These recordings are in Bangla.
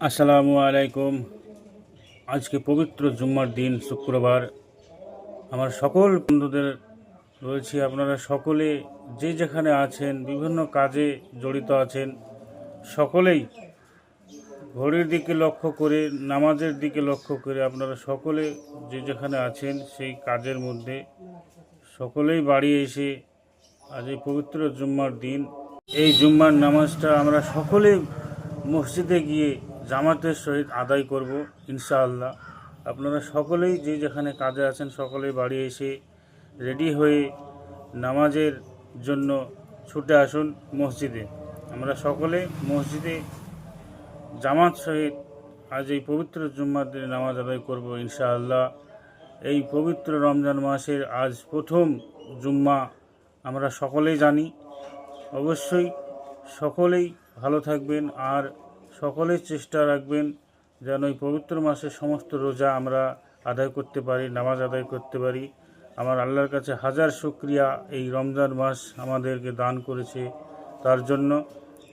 আসসালামু আলাইকুম। আজকে পবিত্র জুম্মার দিন, শুক্রবার। আমার সকল বন্ধুদের বলছি, আপনারা সকলে যে যেখানে আছেন, বিভিন্ন কাজে জড়িত আছেন, সকলেই ঘড়ির দিকে লক্ষ্য করে, নামাজের দিকে লক্ষ্য করে আপনারা সকলে যে যেখানে আছেন সেই কাজের মধ্যে সকলেই বাড়ি এসে আজ এই পবিত্র জুম্মার দিন, এই জুম্মার নামাজটা আমরা সকলে মসজিদে গিয়ে জামাতের সহিত আদায় করব ইনশাআল্লাহ। আপনারা সকলেই যে যেখানে কাজে আছেন সকলেই বাড়ি এসে রেডি হয়ে নামাজের জন্য ছুটে আসুন মসজিদে। আমরা সকলে মসজিদে জামাত সহিত আজ এই পবিত্র জুম্মার দিনে নামাজ আদায় করব ইনশাআল্লাহ। এই পবিত্র রমজান মাসের আজ প্রথম জুম্মা আমরা সকলেই জানি। অবশ্যই সকলেই ভালো থাকবেন আর সকলেই চেষ্টা রাখবেন যেন এই পবিত্র মাসের সমস্ত রোজা আমরা আদায় করতে পারি, নামাজ আদায় করতে পারি। আমার আল্লাহর কাছে হাজার শুকরিয়া, এই রমজান মাস আমাদেরকে দান করেছে, তার জন্য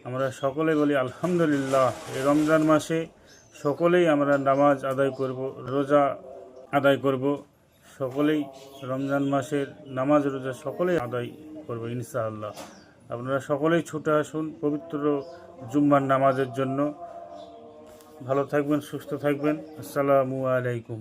আমরা সকলে বলি আলহামদুলিল্লাহ। এই রমজান মাসে সকলেই আমরা নামাজ আদায় করব, রোজা আদায় করব, সকলেই রমজান মাসের নামাজ রোজা সকলেই আদায় করব ইনশাআল্লাহ। আপনারা সকলেই ছুটে আসুন পবিত্র জুম্মার নামাজের জন্য। ভালো থাকবেন, সুস্থ থাকবেন। আসসালামু আলাইকুম।